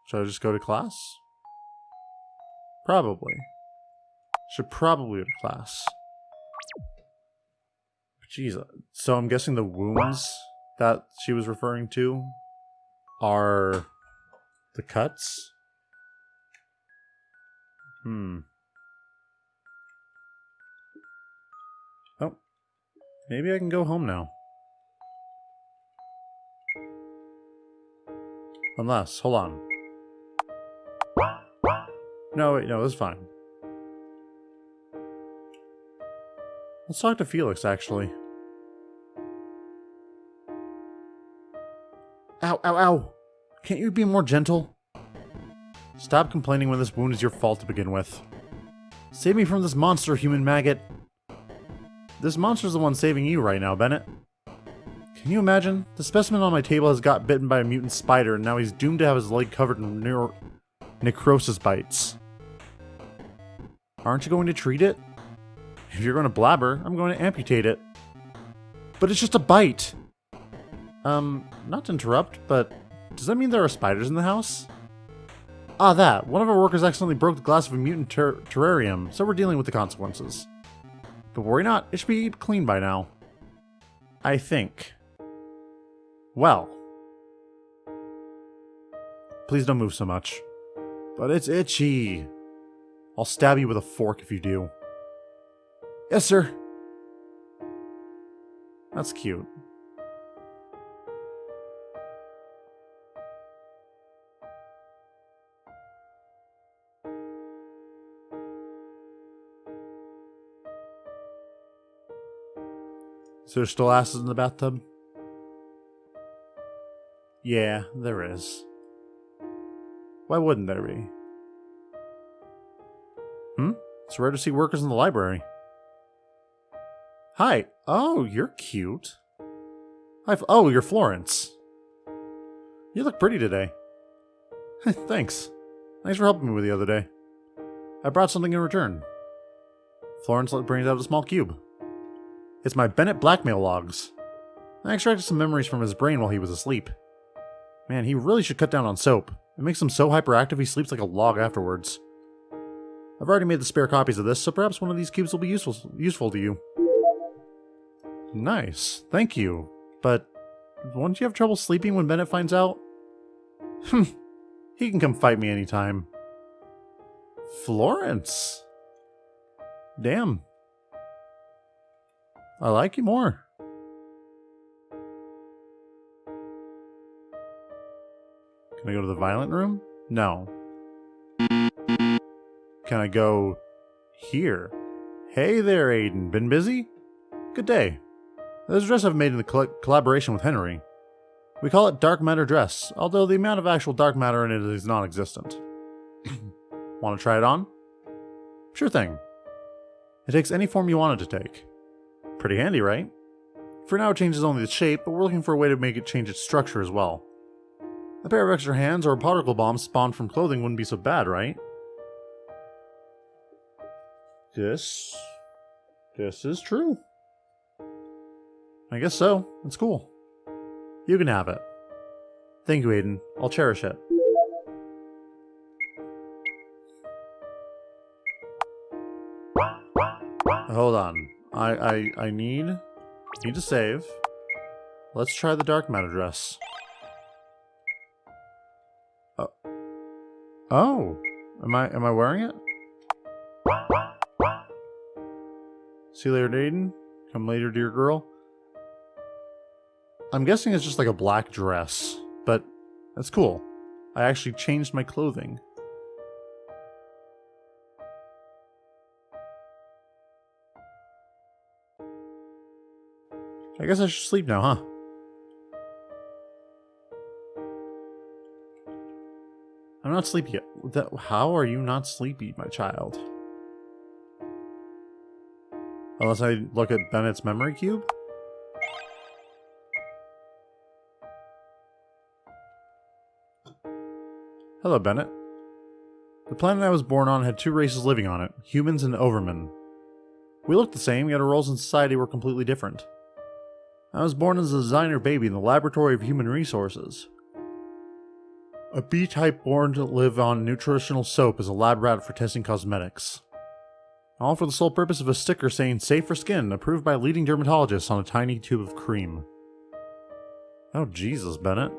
Should I just go to class? Probably. Should probably go to class. Jeez. So I'm guessing the wounds that she was referring to are the cuts? Oh. Maybe I can go home now. Unless, hold on. No, wait, no, that's fine. Let's talk to Felix, actually. Ow, ow, ow! Can't you be more gentle? Stop complaining when this wound is your fault to begin with. Save me from this monster, human maggot. This monster's the one saving you right now, Bennett. Can you imagine? The specimen on my table has got bitten by a mutant spider, and now he's doomed to have his leg covered in necrosis bites. Aren't you going to treat it? If you're going to blabber, I'm going to amputate it. But it's just a bite! Not to interrupt, but does that mean there are spiders in the house? Ah, that. One of our workers accidentally broke the glass of a mutant terrarium, so we're dealing with the consequences. But worry not, it should be clean by now. I think. Well. Please don't move so much. But it's itchy. I'll stab you with a fork if you do. Yes, sir. That's cute. Is there still asses in the bathtub? Yeah, there is. Why wouldn't there be? It's rare to see workers in the library. Hi. Oh, you're cute. Hi. Oh, you're Florence. You look pretty today. Thanks. Thanks for helping me with the other day. I brought something in return. Florence brings out a small cube. It's my Bennett blackmail logs. I extracted some memories from his brain while he was asleep. Man, he really should cut down on soap. It makes him so hyperactive he sleeps like a log afterwards. I've already made the spare copies of this, so perhaps one of these cubes will be useful to you. Nice. Thank you. But won't you have trouble sleeping when Bennett finds out? He can come fight me anytime. Florence. Damn. I like you more. Can I go to the violent room? No. Can I go here? Hey there, Aiden. Been busy? Good day. There's a dress I've made in the collaboration with Henry. We call it dark matter dress, although the amount of actual dark matter in it is non-existent. Want to try it on? Sure thing. It takes any form you want it to take. Pretty handy, right? For now it changes only the shape, but we're looking for a way to make it change its structure as well. A pair of extra hands or a particle bomb spawned from clothing wouldn't be so bad, right? This is true. I guess so. It's cool. You can have it. Thank you, Aiden. I'll cherish it. Hold on. I need to save. Let's try the dark matter dress. Oh. Am I wearing it? See you later, Aiden. Come later, dear girl. I'm guessing it's just like a black dress, but that's cool. I actually changed my clothing. I guess I should sleep now, huh? I'm not sleepy yet. How are you not sleepy, my child? Unless I look at Bennett's memory cube? Hello, Bennett. The planet I was born on had two races living on it, humans and overmen. We looked the same, yet our roles in society were completely different. I was born as a designer baby in the laboratory of human resources. A B-type born to live on nutritional soap is a lab rat for testing cosmetics. All for the sole purpose of a sticker saying safe for skin, approved by leading dermatologists on a tiny tube of cream. Oh Jesus, Bennett.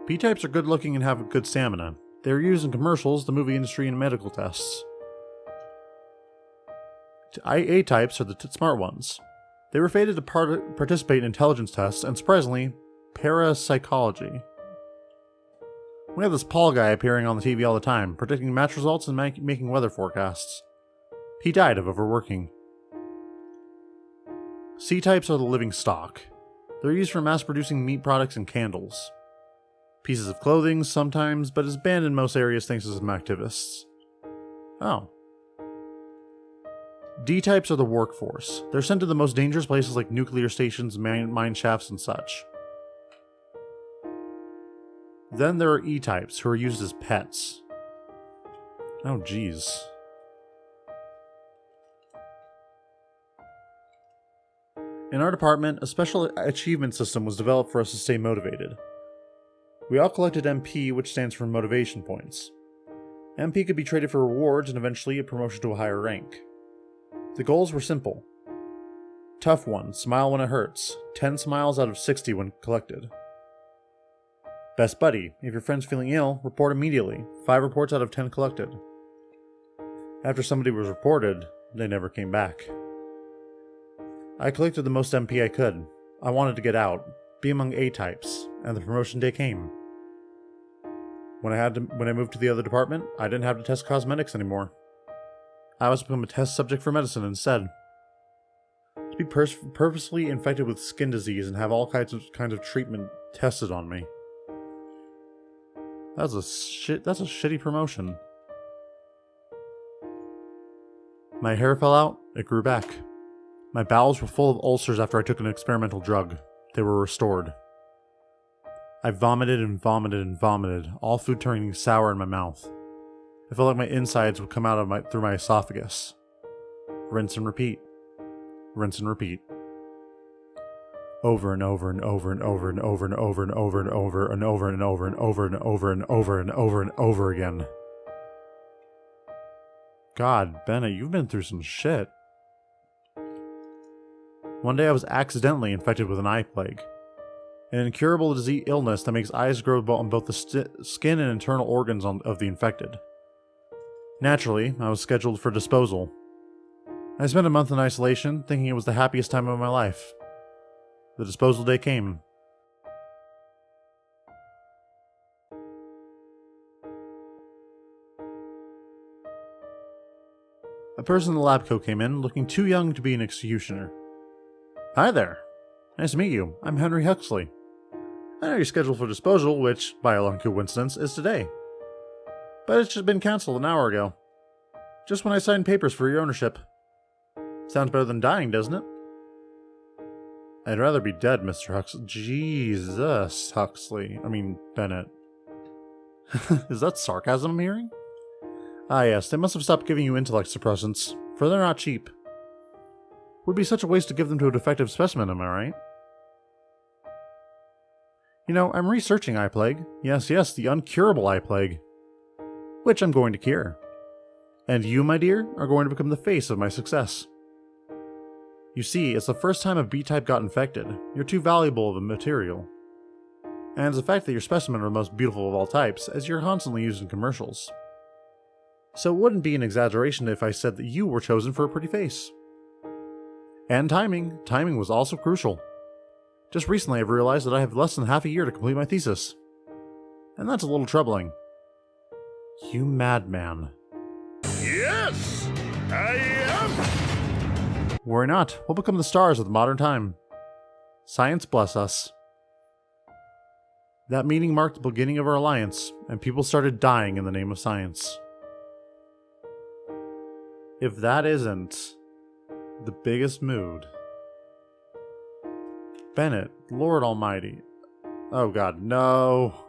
B-types are good looking and have good stamina. They are used in commercials, the movie industry, and medical tests. A-types are the smart ones. They were fated to participate in intelligence tests and, surprisingly, parapsychology. We have this Paul guy appearing on the TV all the time, predicting match results and making weather forecasts. He died of overworking. C-types are the living stock. They're used for mass-producing meat products and candles. Pieces of clothing sometimes, but is banned in most areas thanks to some activists. Oh. D-types are the workforce. They're sent to the most dangerous places like nuclear stations, mine shafts, and such. Then there are E-types, who are used as pets. Oh jeez. In our department, a special achievement system was developed for us to stay motivated. We all collected MP, which stands for motivation points. MP could be traded for rewards and eventually a promotion to a higher rank. The goals were simple. Tough one, smile when it hurts. 10 smiles out of 60 when collected. Best buddy, if your friend's feeling ill, report immediately. 5 reports out of 10 collected. After somebody was reported, they never came back. I collected the most MP I could. I wanted to get out, be among A-types, and the promotion day came. When I moved to the other department, I didn't have to test cosmetics anymore. I was to become a test subject for medicine instead. To be purposefully infected with skin disease and have all kinds of treatment tested on me. That's a shitty promotion. My hair fell out, it grew back. My bowels were full of ulcers after I took an experimental drug. They were restored. I vomited and vomited and vomited, all food turning sour in my mouth. I felt like my insides would come out through my esophagus. Rinse and repeat. Rinse and repeat. Over and over and over and over and over and over and over and over and over and over and over and over and over and over and over again. God, Bennett, you've been through some shit. One day I was accidentally infected with an eye plague. An incurable illness that makes eyes grow on both the skin and internal organs of the infected. Naturally, I was scheduled for disposal. I spent a month in isolation, thinking it was the happiest time of my life. The disposal day came. A person in the lab coat came in, looking too young to be an executioner. Hi there. Nice to meet you. I'm Henry Huxley. I know you're scheduled for disposal, which, by a lucky coincidence, is today. But it's just been cancelled an hour ago. Just when I signed papers for your ownership. Sounds better than dying, doesn't it? I'd rather be dead, Mr. Huxley. Jesus, Huxley. I mean, Bennett. Is that sarcasm I'm hearing? Ah yes, they must have stopped giving you intellect suppressants, for they're not cheap. Would be such a waste to give them to a defective specimen, am I right? You know, I'm researching eye plague. Yes, the uncurable eye plague. Which I'm going to cure. And you, my dear, are going to become the face of my success. You see, it's the first time a B-type got infected. You're too valuable of a material. And it's the fact that your specimen are the most beautiful of all types, as you're constantly used in commercials. So it wouldn't be an exaggeration if I said that you were chosen for a pretty face. And timing. Timing was also crucial. Just recently I've realized that I have less than half a year to complete my thesis. And that's a little troubling. You madman. Yes, I am! Worry not, we'll become the stars of the modern time. Science bless us. That meeting marked the beginning of our alliance, and people started dying in the name of science. If that isn't the biggest mood. Bennett, Lord Almighty. Oh god, no.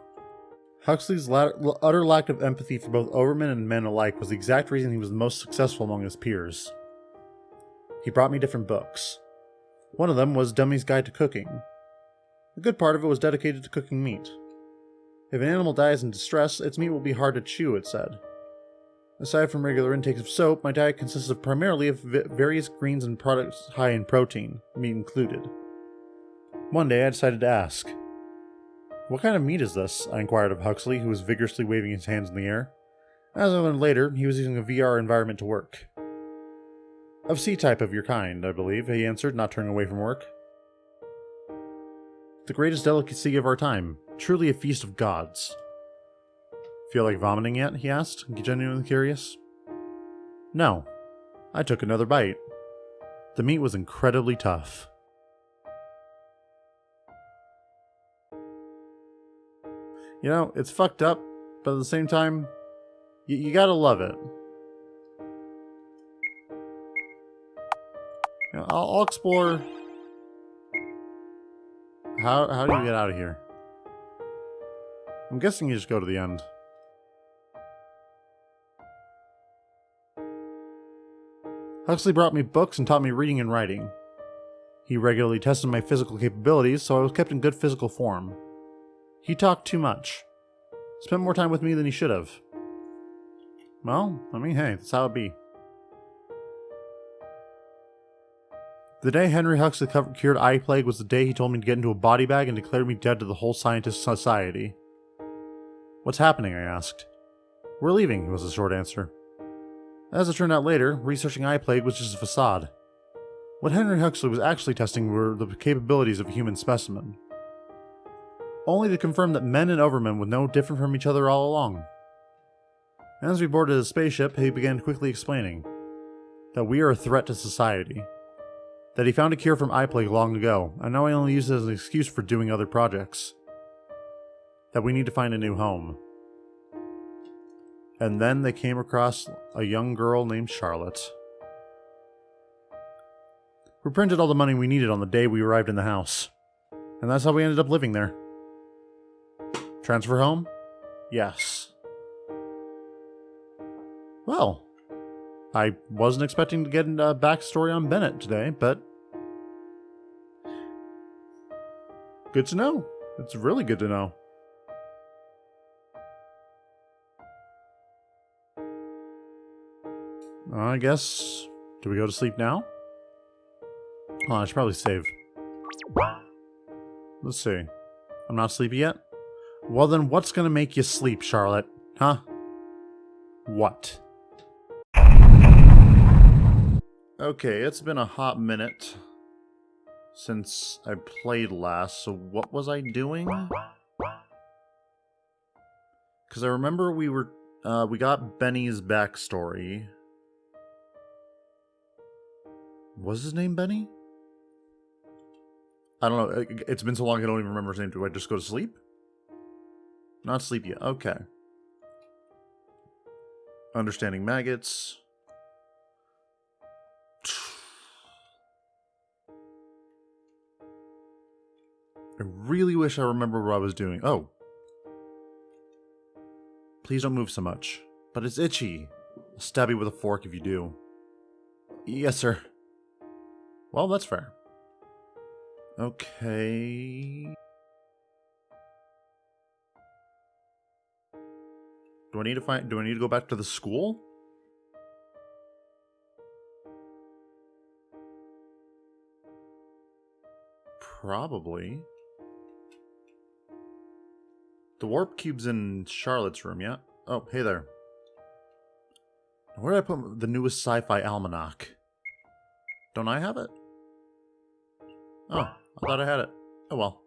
Huxley's utter lack of empathy for both overmen and men alike was the exact reason he was the most successful among his peers. He brought me different books. One of them was Dummy's Guide to Cooking, A good part of it was dedicated to cooking meat. If an animal dies in distress, its meat will be hard to chew, it said. Aside from regular intakes of soap, my diet consists of primarily of various greens and products high in protein, meat included. One day I decided to ask, "What kind of meat is this?" I inquired of Huxley, who was vigorously waving his hands in the air. As I learned later, he was using a VR environment to work. "Of C-type of your kind, I believe," he answered, not turning away from work. "The greatest delicacy of our time. Truly a feast of gods." "Feel like vomiting yet?" he asked, genuinely curious. No. I took another bite. The meat was incredibly tough. You know, it's fucked up, but at the same time, you gotta love it. You know, I'll explore. How do you get out of here? I'm guessing you just go to the end. Huxley brought me books and taught me reading and writing. He regularly tested my physical capabilities, so I was kept in good physical form. He talked too much. Spent more time with me than he should have. Well, I mean, hey, that's how it be. The day Henry Huxley cured eye plague was the day he told me to get into a body bag and declared me dead to the whole scientist society. "What's happening?" I asked. "We're leaving," was the short answer. As it turned out later, researching eye plague was just a facade. What Henry Huxley was actually testing were the capabilities of a human specimen. Only to confirm that men and overmen were no different from each other all along. As we boarded the spaceship, he began quickly explaining that we are a threat to society. That he found a cure from eye plague long ago, and now I only use it as an excuse for doing other projects. That we need to find a new home. And then they came across a young girl named Charlotte. We printed all the money we needed on the day we arrived in the house. And that's how we ended up living there. Transfer home? Yes. Well, I wasn't expecting to get a backstory on Bennett today, but good to know. It's really good to know. I guess, do we go to sleep now? Oh, I should probably save. Let's see. I'm not sleepy yet? Well then, what's gonna make you sleep, Charlotte? Huh? What? Okay, it's been a hot minute since I played last, so what was I doing? Because I remember we got Benny's backstory. Was his name Benny? I don't know. It's been so long I don't even remember his name. Do I just go to sleep? Not sleep yet. Okay. Understanding maggots. I really wish I remember what I was doing. Oh. Please don't move so much. But it's itchy. I'll stab you with a fork if you do. Yes, sir. Well, that's fair. Okay. Do I need to go back to the school? Probably. The warp cube's in Charlotte's room, yeah? Oh, hey there. Where did I put the newest sci-fi almanac? Don't I have it? Oh, I thought I had it. Oh well.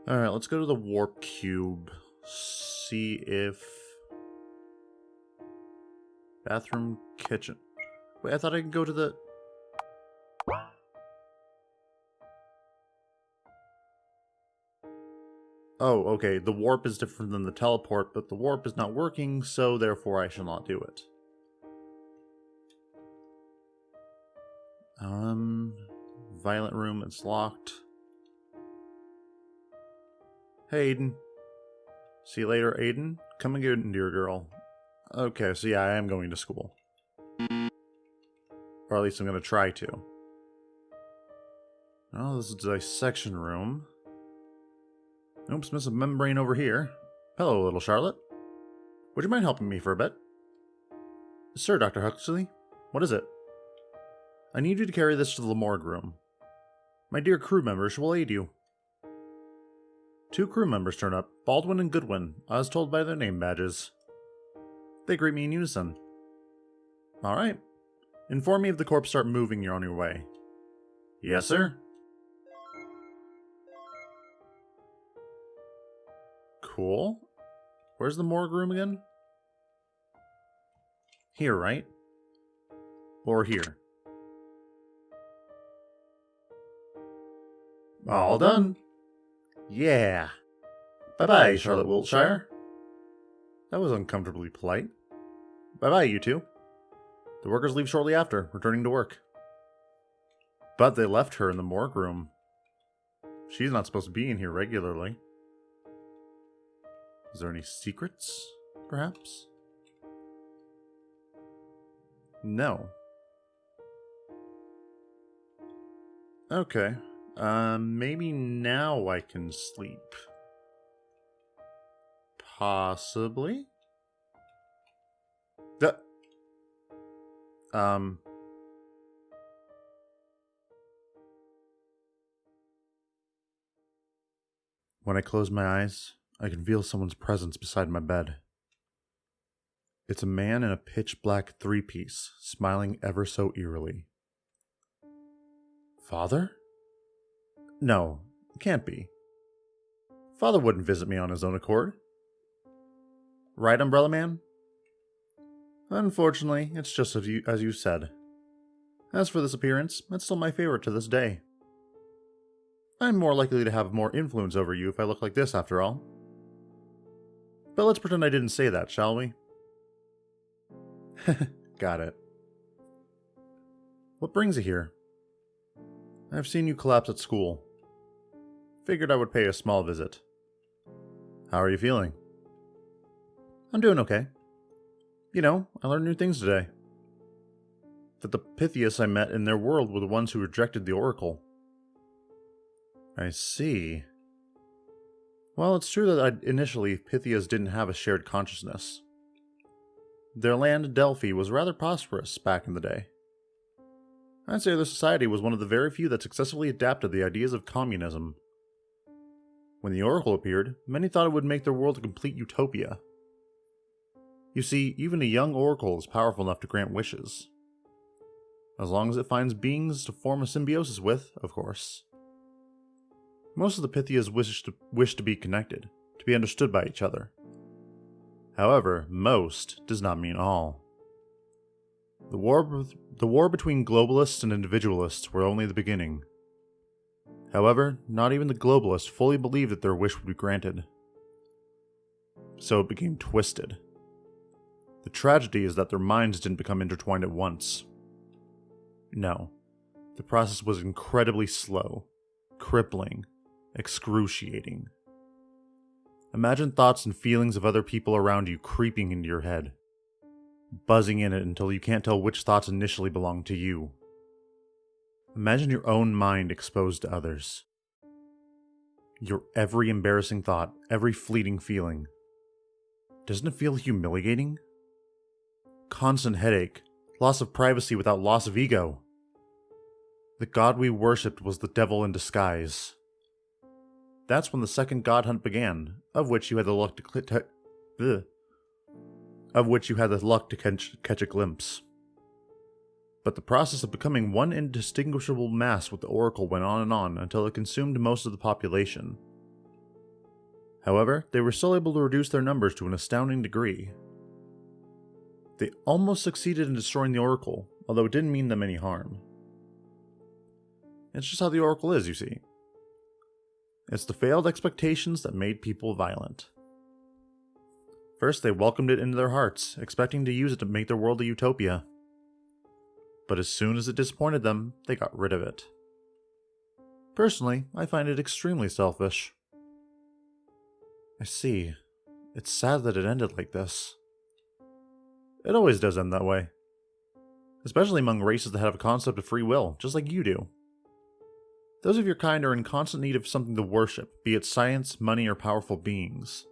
Alright, let's go to the warp cube. See if... Bathroom, kitchen. Wait, I thought I could go to the... Oh, okay. The warp is different than the teleport, but the warp is not working, so therefore I shall not do it. Violent room, it's locked. Hey, Aiden. See you later, Aiden. Come and get in, dear girl. Okay, so yeah, I am going to school. Or at least I'm going to try to. Oh, this is the dissection room. Oops, miss a membrane over here. Hello, little Charlotte. Would you mind helping me for a bit? Sir, Dr. Huxley. What is it? I need you to carry this to the morgue room. My dear crew members will aid you. 2 crew members turn up, Baldwin and Goodwin, as told by their name badges. They greet me in unison. Alright. Inform me if the corpse start moving, you're on your way. Yes, sir. Cool. Where's the morgue room again? Here, right? Or here? All done. Yeah. Bye-bye, Charlotte Wiltshire. That was uncomfortably polite. Bye-bye, you two. The workers leave shortly after, returning to work. But they left her in the morgue room. She's not supposed to be in here regularly. Is there any secrets, perhaps? No. Okay. Maybe now I can sleep. Possibly? When I close my eyes, I can feel someone's presence beside my bed. It's a man in a pitch-black 3-piece, smiling ever so eerily. Father? No, it can't be. Father wouldn't visit me on his own accord. Right, Umbrella Man? Unfortunately, it's just as you said. As for this appearance, it's still my favorite to this day. I'm more likely to have more influence over you if I look like this, after all. But let's pretend I didn't say that, shall we? Got it. What brings you here? I've seen you collapse at school. Figured I would pay a small visit. How are you feeling? I'm doing okay. You know, I learned new things today. That the Pythias I met in their world were the ones who rejected the Oracle. I see. Well, it's true that initially Pythias didn't have a shared consciousness. Their land, Delphi, was rather prosperous back in the day. I'd say their society was one of the very few that successfully adapted the ideas of communism. When the Oracle appeared, many thought it would make their world a complete utopia. You see, even a young Oracle is powerful enough to grant wishes. As long as it finds beings to form a symbiosis with, of course. Most of the Pythias wish to be connected, to be understood by each other. However, most does not mean all. The war between globalists and individualists were only the beginning. However, not even the globalists fully believed that their wish would be granted. So it became twisted. The tragedy is that their minds didn't become intertwined at once. No, the process was incredibly slow, crippling, excruciating. Imagine thoughts and feelings of other people around you creeping into your head, buzzing in it until you can't tell which thoughts initially belong to you. Imagine your own mind exposed to others. Your every embarrassing thought, every fleeting feeling. Doesn't it feel humiliating? Constant headache, loss of privacy without loss of ego. The god we worshipped was the devil in disguise. That's when the second god hunt began, of which you had the luck to catch a glimpse. But the process of becoming one indistinguishable mass with the Oracle went on and on until it consumed most of the population. However, they were still able to reduce their numbers to an astounding degree. They almost succeeded in destroying the Oracle, although it didn't mean them any harm. It's just how the Oracle is, you see. It's the failed expectations that made people violent. First, they welcomed it into their hearts, expecting to use it to make their world a utopia. But as soon as it disappointed them, they got rid of it. Personally, I find it extremely selfish. I see. It's sad that it ended like this. It always does end that way. Especially among races that have a concept of free will, just like you do. Those of your kind are in constant need of something to worship, be it science, money, or powerful beings.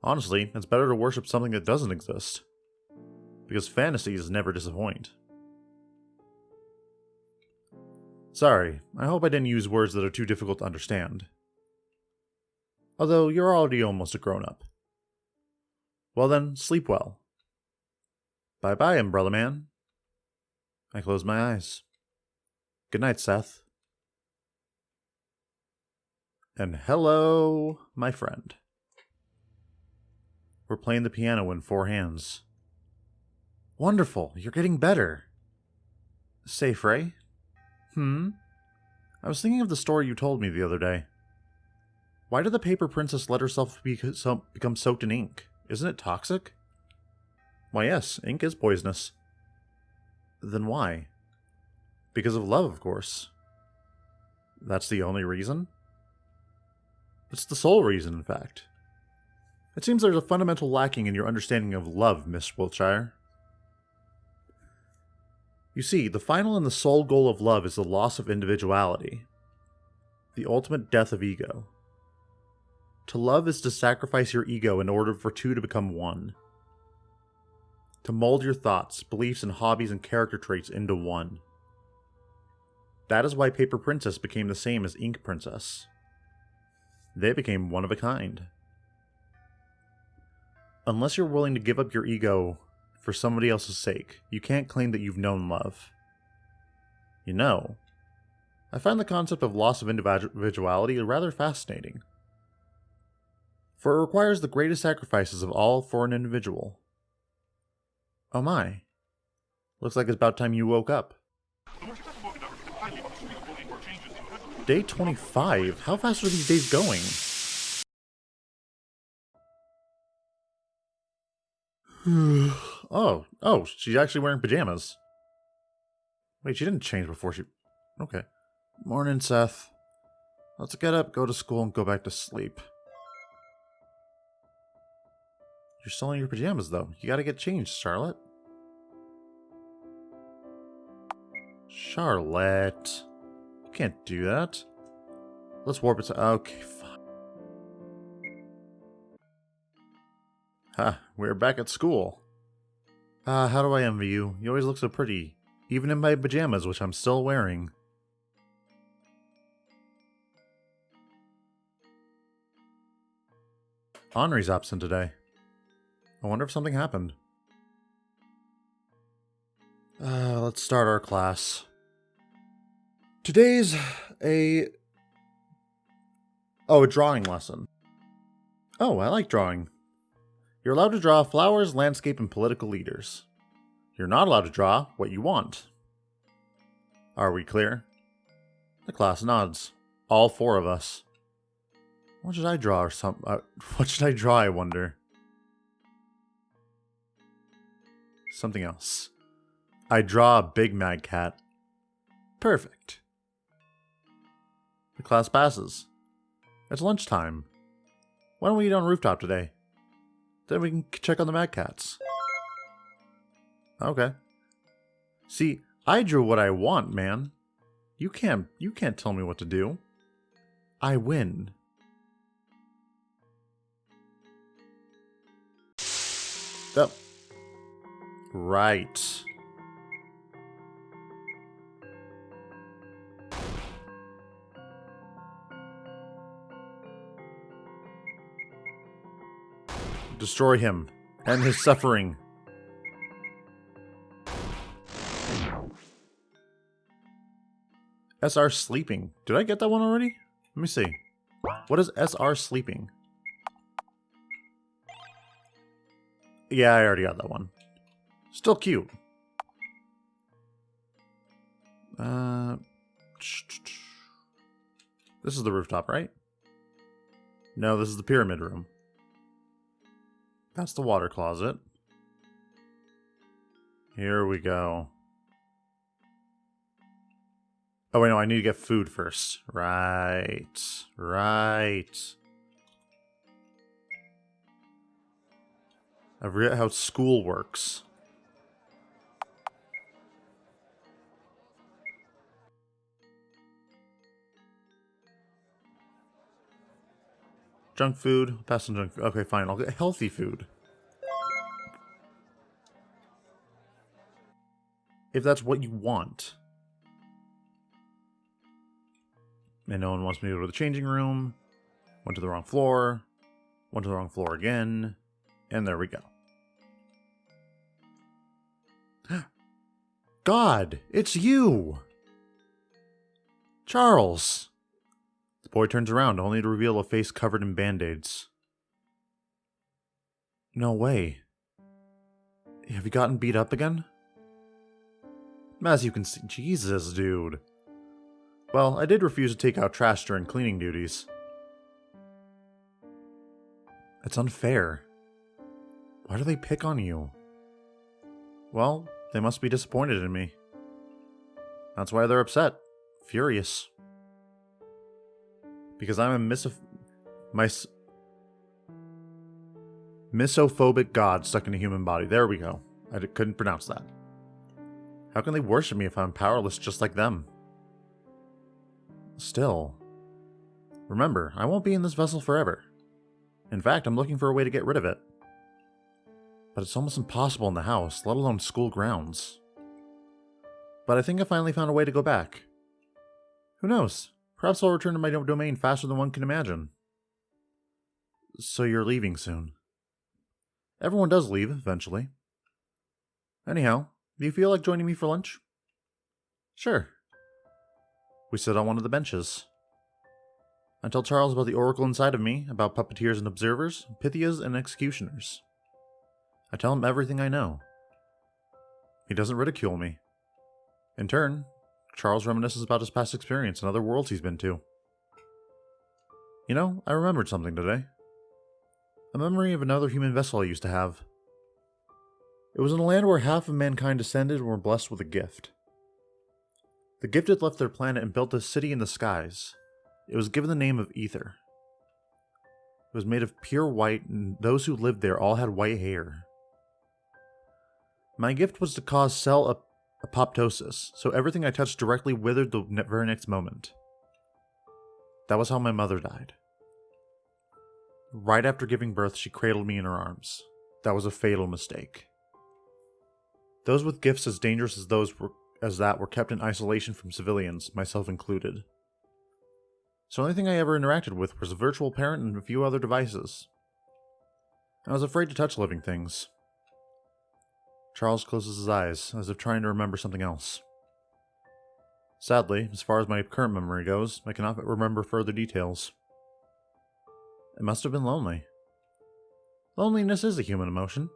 Honestly, it's better to worship something that doesn't exist. Because fantasies never disappoint. Sorry, I hope I didn't use words that are too difficult to understand. Although, you're already almost a grown-up. Well then, sleep well. Bye-bye, Umbrella Man. I close my eyes. Good night, Seth. And hello, my friend. We're playing the piano in 4 hands. Wonderful, you're getting better. Say, Frey? I was thinking of the story you told me the other day. Why did the paper princess let herself become soaked in ink? Isn't it toxic? Why yes, ink is poisonous. Then why? Because of love, of course. That's the only reason? It's the sole reason, in fact. It seems there's a fundamental lacking in your understanding of love, Miss Wiltshire. You see, the final and the sole goal of love is the loss of individuality. The ultimate death of ego. To love is to sacrifice your ego in order for two to become one. To mold your thoughts, beliefs, and hobbies and character traits into one. That is why Paper Princess became the same as Ink Princess. They became one of a kind. Unless you're willing to give up your ego for somebody else's sake, you can't claim that you've known love. You know, I find the concept of loss of individuality rather fascinating. For it requires the greatest sacrifices of all for an individual. Oh my. Looks like it's about time you woke up. Day 25? How fast are these days going? Oh, she's actually wearing pajamas. Wait, she didn't change before she... Okay. Morning, Seth. Let's get up, go to school, and go back to sleep. You're still in your pajamas, though. You gotta get changed, Charlotte. Charlotte. You can't do that. Let's warp it to... Okay, fine. Ha, we're back at school. How do I envy you? You always look so pretty. Even in my pajamas, which I'm still wearing. Henri's absent today. I wonder if something happened. Let's start our class. Today's a drawing lesson. Oh, I like drawing. You're allowed to draw flowers, landscape, and political leaders. You're not allowed to draw what you want. Are we clear? The class nods. All 4 of us. What should I draw what should I draw, I wonder? Something else. I draw a big mad cat. Perfect. The class passes. It's lunchtime. Why don't we eat on rooftop today? Then we can check on the mad cats. Okay. See, I drew what I want, man. You can't tell me what to do. I win. Oh. Right. Destroy him. End his suffering. SR sleeping. Did I get that one already? Let me see. What is SR sleeping? Yeah, I already got that one. Still cute. This is the rooftop, right? No, this is the pyramid room. That's the water closet. Here we go. Oh, wait, no, I need to get food first. Right. Right. I forget how school works. Junk food. Pass on junk food. Okay, fine. I'll get healthy food. If that's what you want. And no one wants me to go to the changing room. Went to the wrong floor. Went to the wrong floor again. And there we go. God, it's you! Charles! The boy turns around, only to reveal a face covered in band-aids. No way. Have you gotten beat up again? As you can see, Jesus, dude. Well, I did refuse to take out trash during cleaning duties. It's unfair. Why do they pick on you? Well, they must be disappointed in me. That's why they're upset. Furious. Because I'm a misophobic god stuck in a human body. There we go. I couldn't pronounce that. How can they worship me if I'm powerless just like them? Still. Remember, I won't be in this vessel forever. In fact, I'm looking for a way to get rid of it. But it's almost impossible in the house, let alone school grounds. But I think I finally found a way to go back. Who knows? Perhaps I'll return to my domain faster than one can imagine. So you're leaving soon. Everyone does leave, eventually. Anyhow, do you feel like joining me for lunch? Sure. We sit on one of the benches. I tell Charles about the oracle inside of me, about puppeteers and observers, Pythias and executioners. I tell him everything I know. He doesn't ridicule me. In turn, Charles reminisces about his past experience and other worlds he's been to. You know, I remembered something today. A memory of another human vessel I used to have. It was in a land where half of mankind descended and were blessed with a gift. The gifted left their planet and built a city in the skies. It was given the name of Ether. It was made of pure white, and those who lived there all had white hair. My gift was to cause cell apoptosis, so everything I touched directly withered the very next moment. That was how my mother died. Right after giving birth, she cradled me in her arms. That was a fatal mistake. Those with gifts as dangerous as that were kept in isolation from civilians, myself included. So the only thing I ever interacted with was a virtual parent and a few other devices. I was afraid to touch living things. Charles closes his eyes, as if trying to remember something else. Sadly, as far as my current memory goes, I cannot remember further details. It must have been lonely. Loneliness is a human emotion.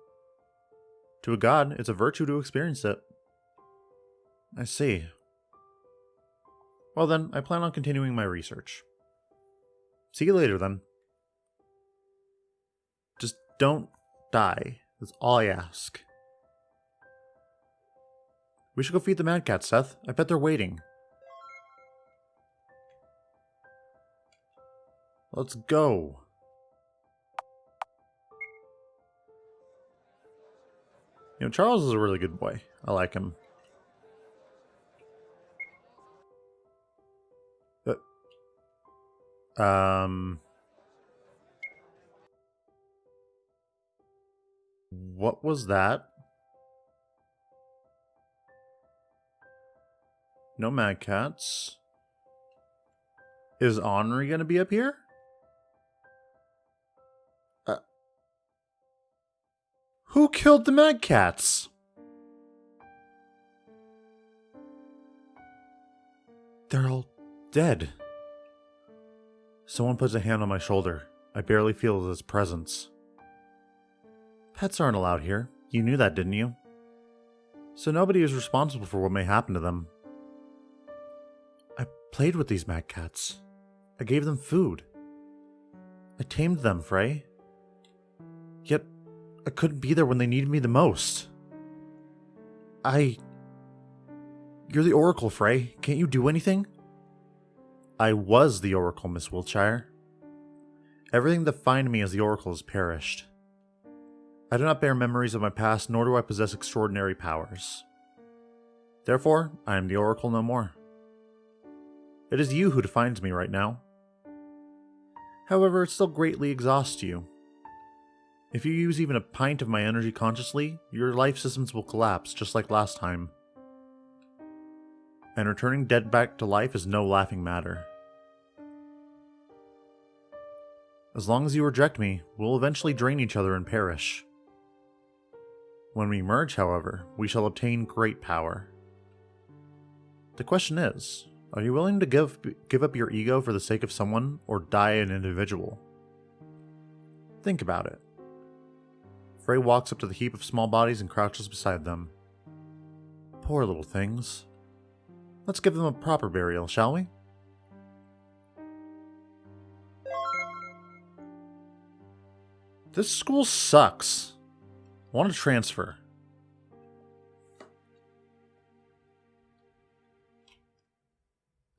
To a god, it's a virtue to experience it. I see. Well then, I plan on continuing my research. See you later then. Just don't die. That's all I ask. We should go feed the mad cats, Seth. I bet they're waiting. Let's go. You know, Charles is a really good boy. I like him. What was that? No mad cats. Is Henri gonna be up here? Who killed the mad cats? They're all dead. Someone puts a hand on my shoulder. I barely feel his presence. Pets aren't allowed here. You knew that, didn't you? So nobody is responsible for what may happen to them. I played with these mad cats. I gave them food. I tamed them, Frey. Yet, I couldn't be there when they needed me the most. You're the Oracle, Frey. Can't you do anything? I was the Oracle, Miss Wiltshire. Everything that defined me as the Oracle has perished. I do not bear memories of my past, nor do I possess extraordinary powers. Therefore, I am the Oracle no more. It is you who defines me right now. However, it still greatly exhausts you. If you use even a pint of my energy consciously, your life systems will collapse just like last time. And returning dead back to life is no laughing matter. As long as you reject me, we'll eventually drain each other and perish. When we merge, however, we shall obtain great power. The question is, are you willing to give up your ego for the sake of someone, or die an individual? Think about it. Frey walks up to the heap of small bodies and crouches beside them. Poor little things. Let's give them a proper burial, shall we? This school sucks. I want to transfer.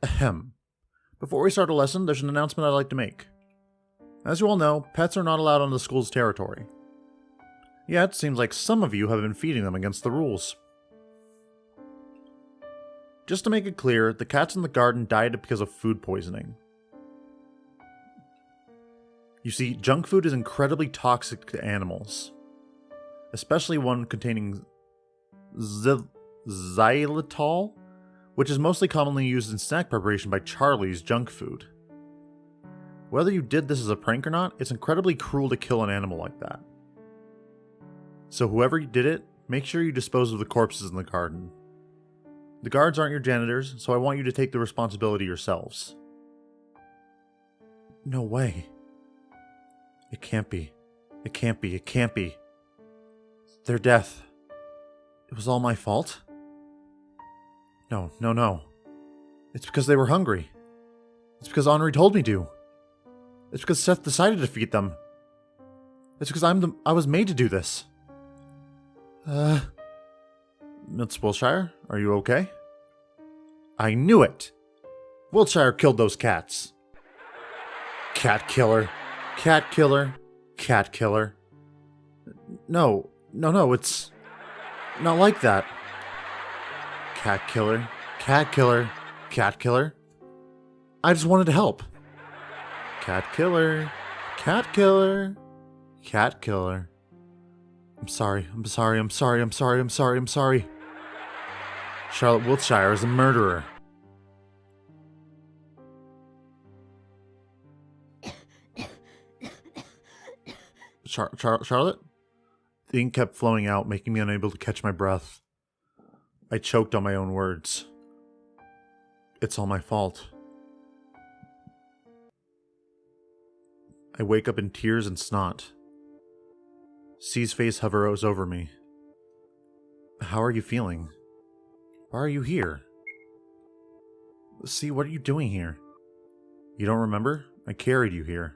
Ahem. Before we start a lesson, there's an announcement I'd like to make. As you all know, pets are not allowed on the school's territory. Yet, it seems like some of you have been feeding them against the rules. Just to make it clear, the cats in the garden died because of food poisoning. You see, junk food is incredibly toxic to animals. Especially one containing xylitol, which is mostly commonly used in snack preparation by Charlie's Junk Food. Whether you did this as a prank or not, it's incredibly cruel to kill an animal like that. So whoever did it, make sure you dispose of the corpses in the garden. The guards aren't your janitors, so I want you to take the responsibility yourselves. No way. It can't be. It can't be. It can't be. Their death. It was all my fault? No, no, no. It's because they were hungry. It's because Henri told me to. It's because Seth decided to feed them. It's because I was made to do this. Miss Wilshire, are you okay? I knew it! Wilshire killed those cats. Cat killer. Cat killer. Cat killer. No, it's not like that. Cat killer. Cat killer. Cat killer. I just wanted to help. Cat killer. Cat killer. Cat killer. I'm sorry. Charlotte Wiltshire is a murderer. Charlotte? The ink kept flowing out, making me unable to catch my breath. I choked on my own words. It's all my fault. I wake up in tears and snot. C's face hovers over me. How are you feeling? Why are you here? C, what are you doing here? You don't remember? I carried you here.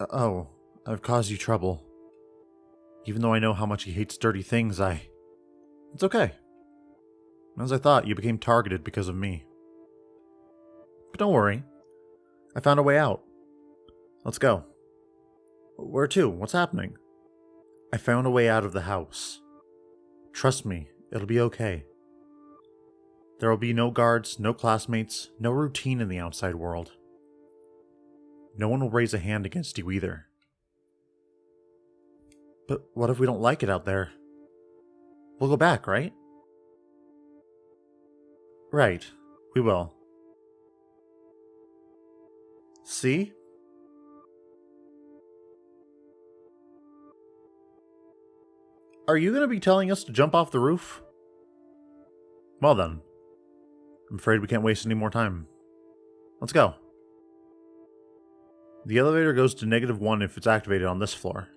Oh, I've caused you trouble. Even though I know how much he hates dirty things, It's okay. As I thought, you became targeted because of me. But don't worry. I found a way out. Let's go. Where to? What's happening? I found a way out of the house. Trust me, it'll be okay. There will be no guards, no classmates, no routine in the outside world. No one will raise a hand against you either. But what if we don't like it out there? We'll go back, right? Right, we will. See? Are you going to be telling us to jump off the roof? Well then. I'm afraid we can't waste any more time. Let's go. The elevator goes to -1 if it's activated on this floor.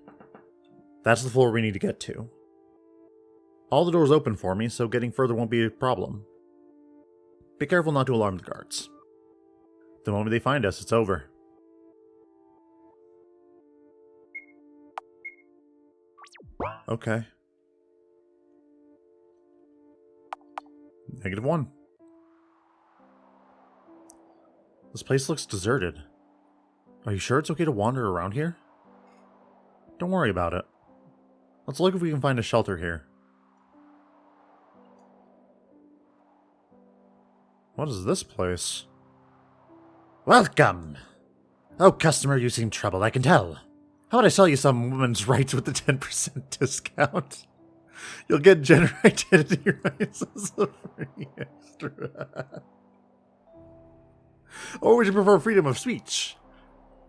That's the floor we need to get to. All the doors open for me, so getting further won't be a problem. Be careful not to alarm the guards. The moment they find us, it's over. Okay. -1. This place looks deserted. Are you sure it's okay to wander around here? Don't worry about it. Let's look if we can find a shelter here. What is this place? Welcome! Oh, customer, you seem troubled, I can tell. How about I sell you some women's rights with the 10% discount? You'll get gender identity rights as a free extra. Or would you prefer freedom of speech?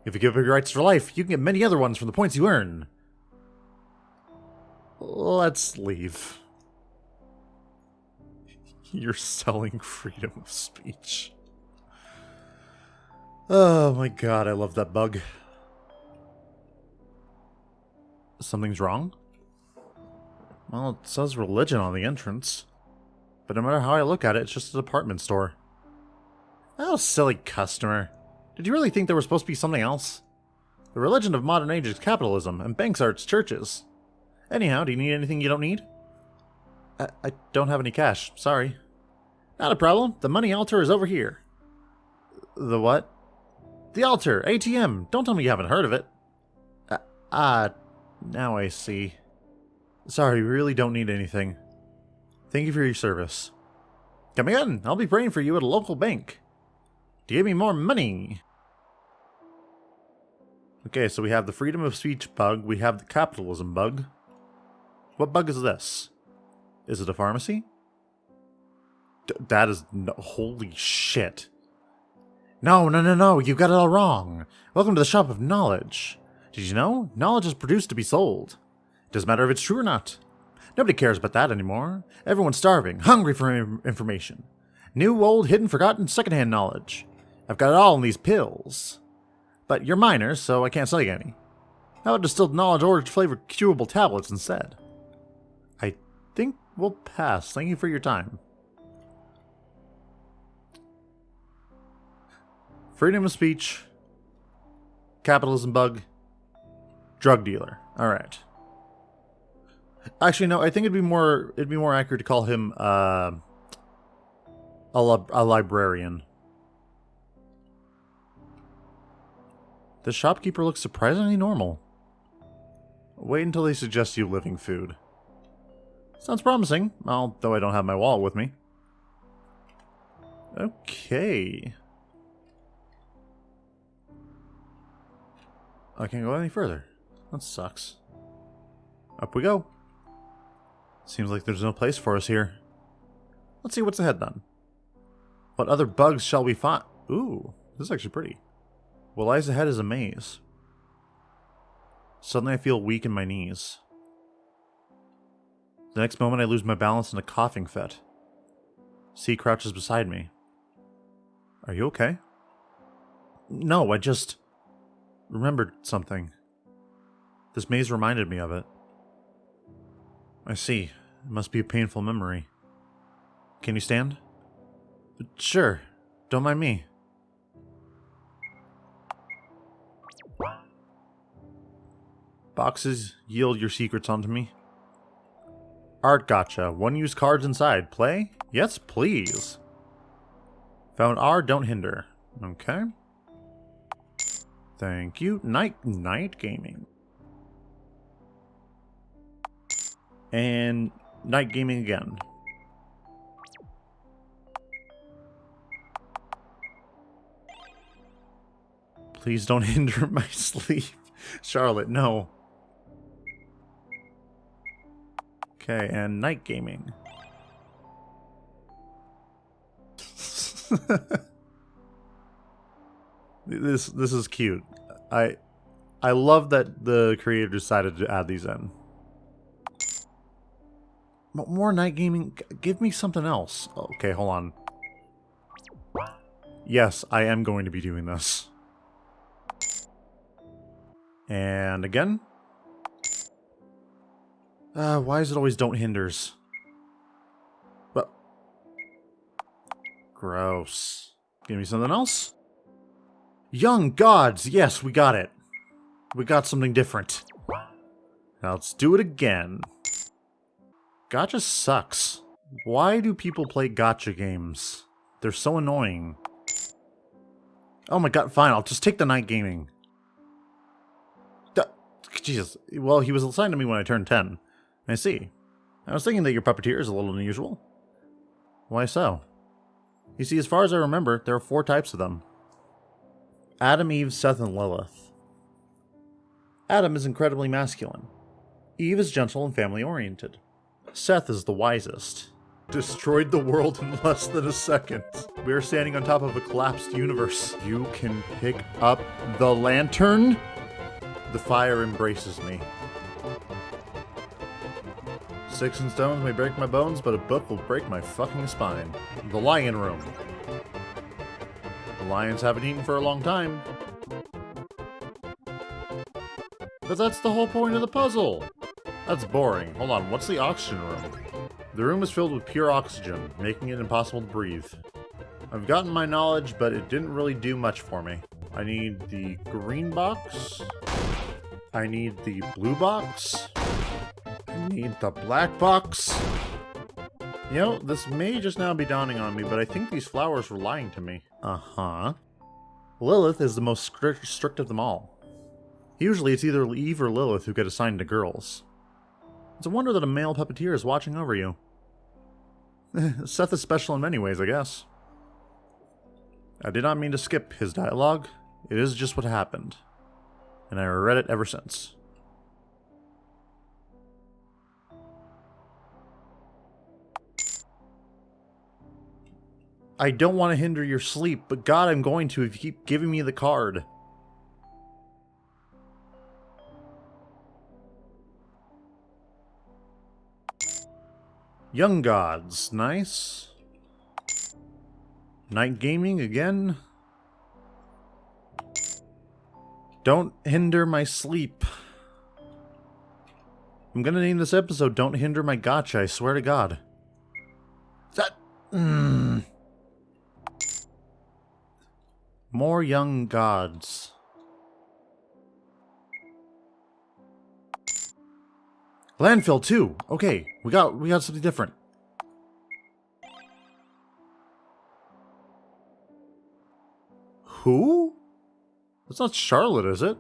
If you give up your rights for life, you can get many other ones from the points you earn. Let's leave. You're selling freedom of speech. Oh my god, I love that bug. Something's wrong? Well, it says religion on the entrance. But no matter how I look at it, it's just a department store. Oh, silly customer. Did you really think there was supposed to be something else? The religion of modern age is capitalism, and banks are its churches. Anyhow, do you need anything you don't need? I don't have any cash, sorry. Not a problem, the money altar is over here. The what? The altar, ATM, don't tell me you haven't heard of it. Now I see. Sorry, we really don't need anything. Thank you for your service. Come again, I'll be praying for you at a local bank. Do you give me more money? Okay, so we have the freedom of speech bug, we have the capitalism bug. What bug is this? Is it a pharmacy? That is... holy shit. No, you got it all wrong. Welcome to the shop of knowledge. Did you know? Knowledge is produced to be sold. It doesn't matter if it's true or not. Nobody cares about that anymore. Everyone's starving, hungry for information. New, old, hidden, forgotten, secondhand knowledge. I've got it all in these pills. But you're minors, so I can't sell you any. How about distilled knowledge orange-flavored chewable tablets instead? I think we'll pass. Thank you for your time. Freedom of speech. Capitalism bug. Drug dealer. Alright. Actually, no, I think it'd be more accurate to call him a librarian. The shopkeeper looks surprisingly normal. Wait until they suggest you living food. Sounds promising, although I don't have my wallet with me. Okay. I can't go any further. That sucks. Up we go. Seems like there's no place for us here. Let's see what's ahead then. What other bugs shall we find? Ooh, this is actually pretty. What lies ahead is a maze. Suddenly I feel weak in my knees. The next moment I lose my balance in a coughing fit. C crouches beside me. Are you okay? No, I just remembered something. This maze reminded me of it. I see. It must be a painful memory. Can you stand? Sure. Don't mind me. Boxes, yield your secrets onto me. Art gotcha. One-use cards inside. Play? Yes, please. Found R, don't hinder. Okay. Thank you. Night gaming. And night gaming again. Please don't hinder my sleep. Charlotte, no. Okay, and night gaming. This is cute. I love that the creator decided to add these in. More night gaming. Give me something else. Okay, hold on. Yes, I am going to be doing this. And again. Why is it always don't hinders? But gross. Give me something else. Young gods. Yes, we got it. We got something different. Now let's do it again. Gacha sucks. Why do people play gacha games? They're so annoying. Oh my god, fine, I'll just take the night gaming. Jesus. Well, he was assigned to me when I turned 10. I see. I was thinking that your puppeteer is a little unusual. Why so? You see, as far as I remember, there are 4 types of them. Adam, Eve, Seth, and Lilith. Adam is incredibly masculine. Eve is gentle and family-oriented. Seth is the wisest. Destroyed the world in less than a second. We are standing on top of a collapsed universe. You can pick up the lantern? The fire embraces me. Sticks and stones may break my bones, but a book will break my fucking spine. The lion room. The lions haven't eaten for a long time. But that's the whole point of the puzzle. That's boring. Hold on, what's the oxygen room? The room is filled with pure oxygen, making it impossible to breathe. I've gotten my knowledge, but it didn't really do much for me. I need the green box. I need the blue box. I need the black box. You know, this may just now be dawning on me, but I think these flowers were lying to me. Uh-huh. Lilith is the most strict of them all. Usually it's either Eve or Lilith who get assigned to girls. It's a wonder that a male puppeteer is watching over you. Seth is special in many ways, I guess. I did not mean to skip his dialogue. It is just what happened. And I regret it ever since. I don't want to hinder your sleep, but God, I'm going to if you keep giving me the card. Young Gods, nice. Night Gaming again. Don't hinder my sleep. I'm gonna name this episode Don't Hinder My Gotcha, I swear to God. More Young Gods. Landfill 2. Okay, we got something different. Who? That's not Charlotte, is it?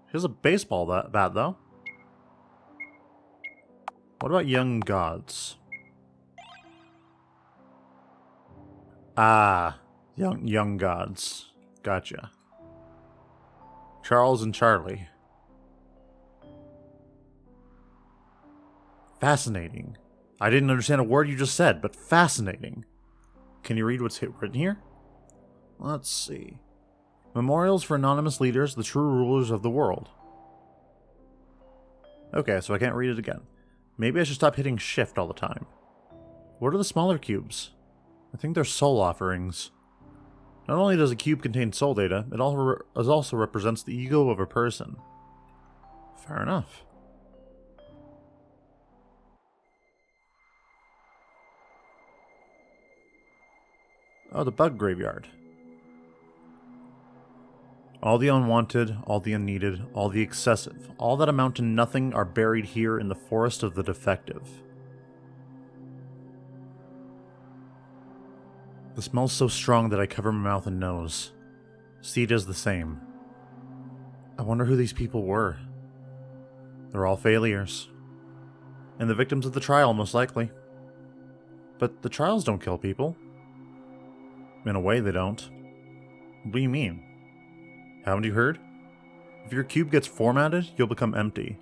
She has a baseball bat, though. What about Young Gods? Ah, Young Gods. Gotcha. Charles and Charlie. Fascinating. I didn't understand a word you just said, but fascinating. Can you read what's written here? Let's see. Memorials for anonymous leaders, the true rulers of the world. Okay, so I can't read it again. Maybe I should stop hitting shift all the time. What are the smaller cubes? I think they're soul offerings. Not only does a cube contain soul data, it also represents the ego of a person. Fair enough. Oh, the bug graveyard. All the unwanted, all the unneeded, all the excessive, all that amount to nothing are buried here in the forest of the defective. The smell's so strong that I cover my mouth and nose. See does the same. I wonder who these people were. They're all failures. And the victims of the trial, most likely. But the trials don't kill people. In a way, they don't. What do you mean? Haven't you heard? If your cube gets formatted, you'll become empty.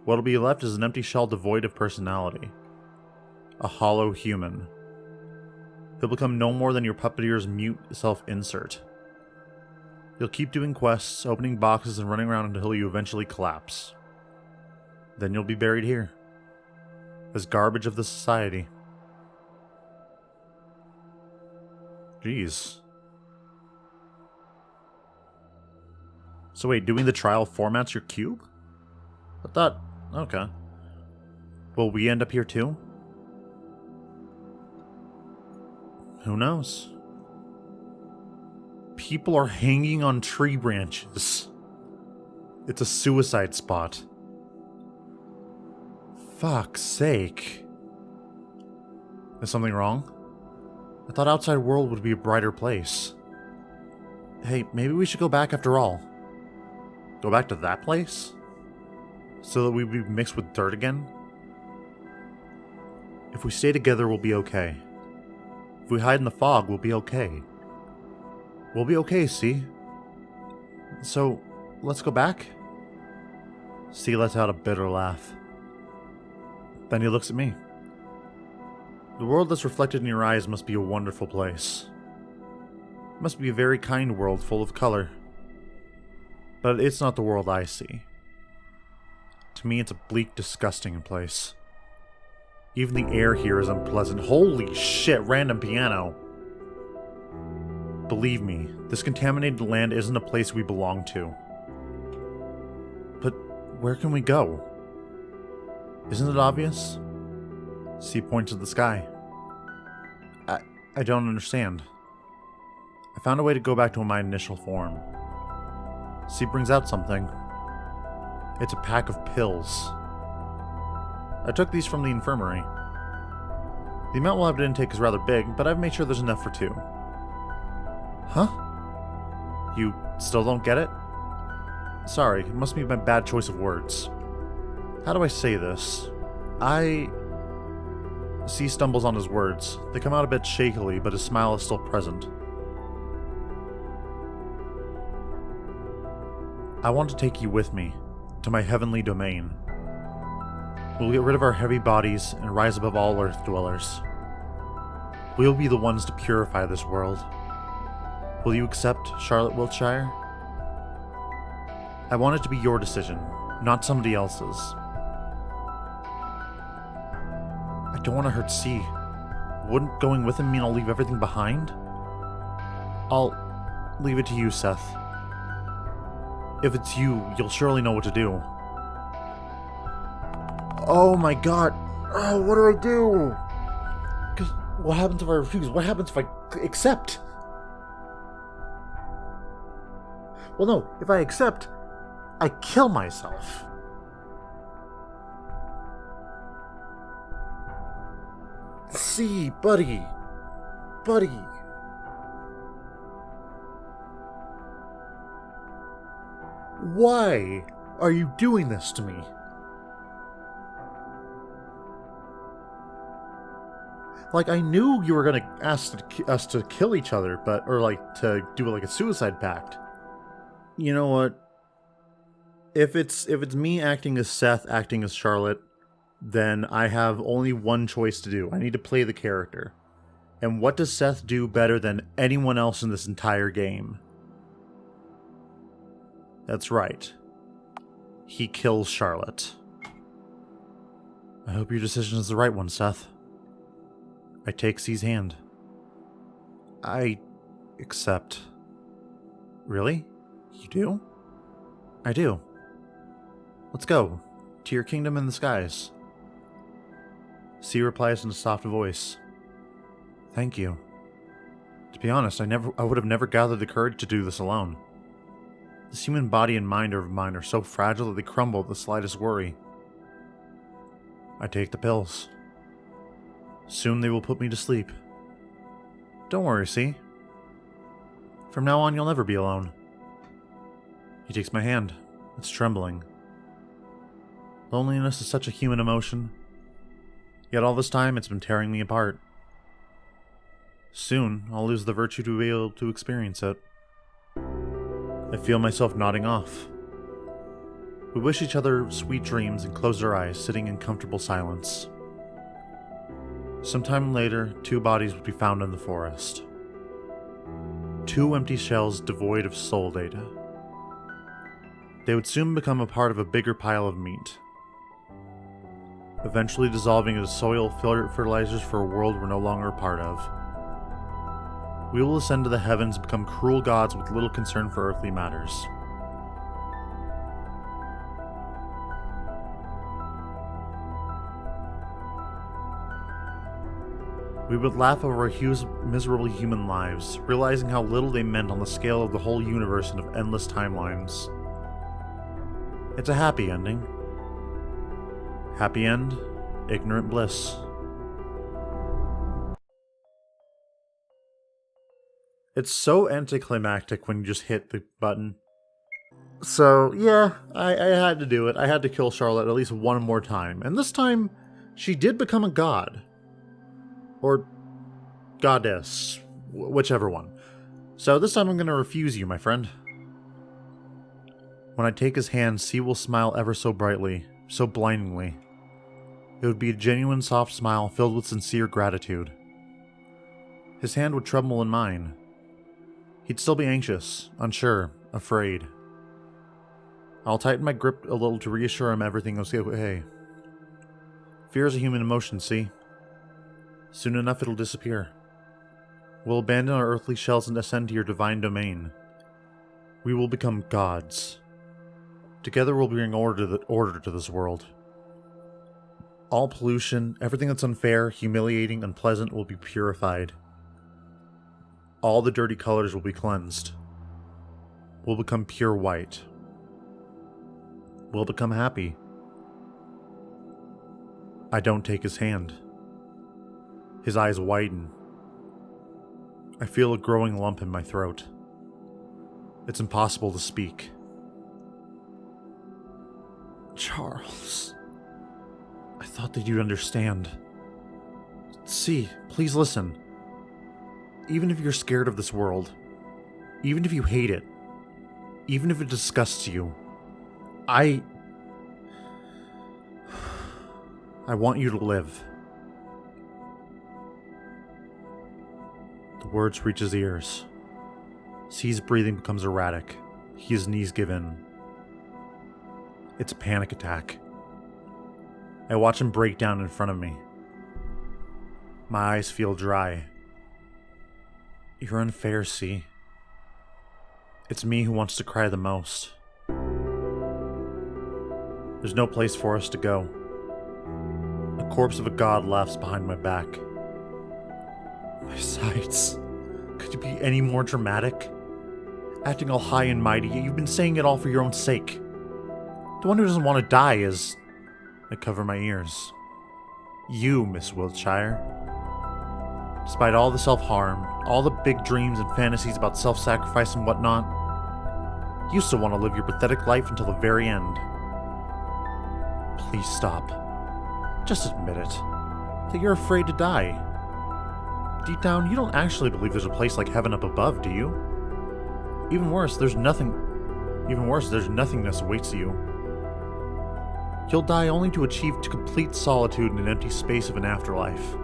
What'll be left is an empty shell devoid of personality. A hollow human. He'll become no more than your puppeteer's mute self-insert. You'll keep doing quests, opening boxes, and running around until you eventually collapse. Then you'll be buried here. As garbage of the society. Jeez. So wait, doing the trial formats your cube? I thought... okay. Will we end up here too? Who knows? People are hanging on tree branches. It's a suicide spot. Fuck's sake. Is something wrong? I thought outside world would be a brighter place. Hey, maybe we should go back after all. Go back to that place? So that we'd be mixed with dirt again? If we stay together, we'll be okay. If we hide in the fog, we'll be okay. We'll be okay, C. So, let's go back? C lets out a bitter laugh. Then he looks at me. The world that's reflected in your eyes must be a wonderful place. It must be a very kind world full of color. But it's not the world I see. To me, it's a bleak, disgusting place. Even the air here is unpleasant. Holy shit, random piano. Believe me, this contaminated land isn't a place we belong to. But where can we go? Isn't it obvious? C points at the sky. I don't understand. I found a way to go back to my initial form. C brings out something. It's a pack of pills. I took these from the infirmary. The amount we'll have to intake is rather big, but I've made sure there's enough for 2. Huh? You still don't get it? Sorry, it must be my bad choice of words. How do I say this? C stumbles on his words. They come out a bit shakily, but his smile is still present. I want to take you with me, to my heavenly domain. We'll get rid of our heavy bodies and rise above all Earth dwellers. We'll be the ones to purify this world. Will you accept, Charlotte Wiltshire? I want it to be your decision, not somebody else's. I don't want to hurt C. Wouldn't going with him mean I'll leave everything behind? I'll leave it to you, Seth. If it's you, you'll surely know what to do. Oh my god. Oh, what do I do? 'Cause what happens if I refuse? What happens if I accept? Well, no, if I accept, I kill myself. See, buddy. Buddy. Why are you doing this to me? Like, I knew you were gonna ask us to kill each other, or like to do like a suicide pact. You know what? If it's me acting as Seth, acting as Charlotte, then I have only one choice to do. I need to play the character. And what does Seth do better than anyone else in this entire game? That's right. He kills Charlotte. I hope your decision is the right one, Seth. I take C's hand. I accept. Really? You do? I do. Let's go. To your kingdom in the skies. C replies in a soft voice. Thank you. To be honest, I would have never gathered the courage to do this alone. This human body and mind of mine are so fragile that they crumble at the slightest worry. I take the pills. Soon they will put me to sleep. Don't worry, C. From now on, you'll never be alone. He takes my hand. It's trembling. Loneliness is such a human emotion. Yet all this time, it's been tearing me apart. Soon, I'll lose the virtue to be able to experience it. I feel myself nodding off. We wish each other sweet dreams and close our eyes, sitting in comfortable silence. Sometime later, 2 bodies would be found in the forest. 2 empty shells devoid of soul data. They would soon become a part of a bigger pile of meat, eventually dissolving into soil fertilizers for a world we're no longer a part of. We will ascend to the heavens and become cruel gods with little concern for earthly matters. We would laugh over our miserable human lives, realizing how little they meant on the scale of the whole universe and of endless timelines. It's a happy ending. Happy end, ignorant bliss. It's so anticlimactic when you just hit the button. So, yeah, I had to do it. I had to kill Charlotte at least one more time. And this time, she did become a god. Or goddess. Whichever one. So this time I'm going to refuse you, my friend. When I take his hand, C will smile ever so brightly, so blindingly. It would be a genuine soft smile filled with sincere gratitude. His hand would tremble in mine. He'd still be anxious, unsure, afraid. I'll tighten my grip a little to reassure him everything is okay. Fear is a human emotion, see? Soon enough it'll disappear. We'll abandon our earthly shells and ascend to your divine domain. We will become gods. Together we'll bring order to this world. All pollution, everything that's unfair, humiliating, unpleasant will be purified. All the dirty colors will be cleansed. We'll become pure white. We'll become happy. I don't take his hand. His eyes widen. I feel a growing lump in my throat. It's impossible to speak. Charles, I thought that you'd understand. See, please listen. Even if you're scared of this world, even if you hate it, even if it disgusts you, I want you to live. The words reach his ears. C's breathing becomes erratic. His knees give in. It's a panic attack. I watch him break down in front of me. My eyes feel dry. You're unfair, C. It's me who wants to cry the most. There's no place for us to go. The corpse of a god laughs behind my back. My sides. Could you be any more dramatic? Acting all high and mighty, yet you've been saying it all for your own sake. The one who doesn't want to die is... I cover my ears. You, Miss Wiltshire. Despite all the self-harm, all the big dreams and fantasies about self-sacrifice and whatnot, you still want to live your pathetic life until the very end. Please stop. Just admit it. That you're afraid to die. Deep down, you don't actually believe there's a place like heaven up above, do you? Even worse, there's nothingness awaits you. You'll die only to achieve complete solitude in an empty space of an afterlife.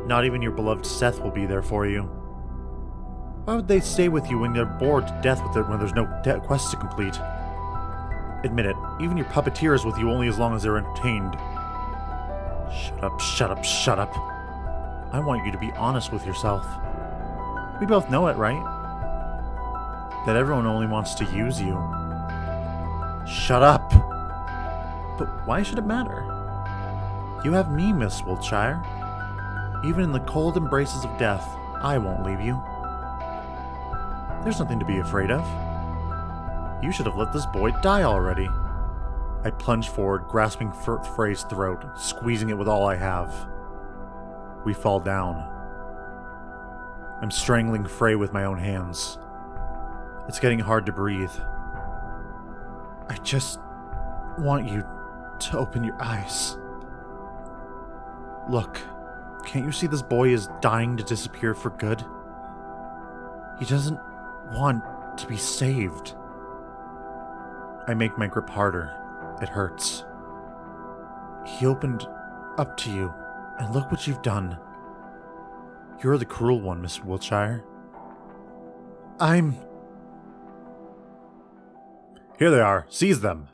Not even your beloved Seth will be there for you. Why would they stay with you when they're bored to death when there's no quests to complete? Admit it, even your puppeteer is with you only as long as they're entertained. Shut up, shut up, shut up. I want you to be honest with yourself. We both know it, right? That everyone only wants to use you. Shut up! But why should it matter? You have me, Miss Wiltshire. Even in the cold embraces of death, I won't leave you. There's nothing to be afraid of. You should have let this boy die already. I plunge forward, grasping Frey's throat, squeezing it with all I have. We fall down. I'm strangling Frey with my own hands. It's getting hard to breathe. I just want you to open your eyes. Look, can't you see this boy is dying to disappear for good? He doesn't want to be saved. I make my grip harder. It hurts. He opened up to you, and look what you've done. You're the cruel one, Miss Wiltshire. Here they are. Seize them.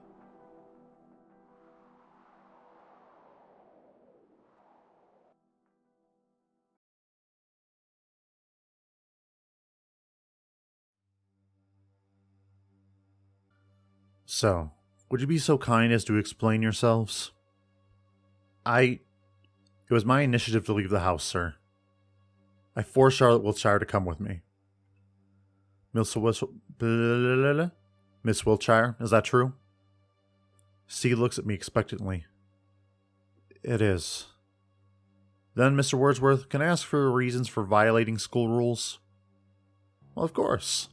So, would you be so kind as to explain yourselves? It was my initiative to leave the house, sir. I forced Charlotte Wiltshire to come with me. Miss Wiltshire, is that true? C looks at me expectantly. It is. Then, Mr. Wordsworth, can I ask for reasons for violating school rules? Well, of course.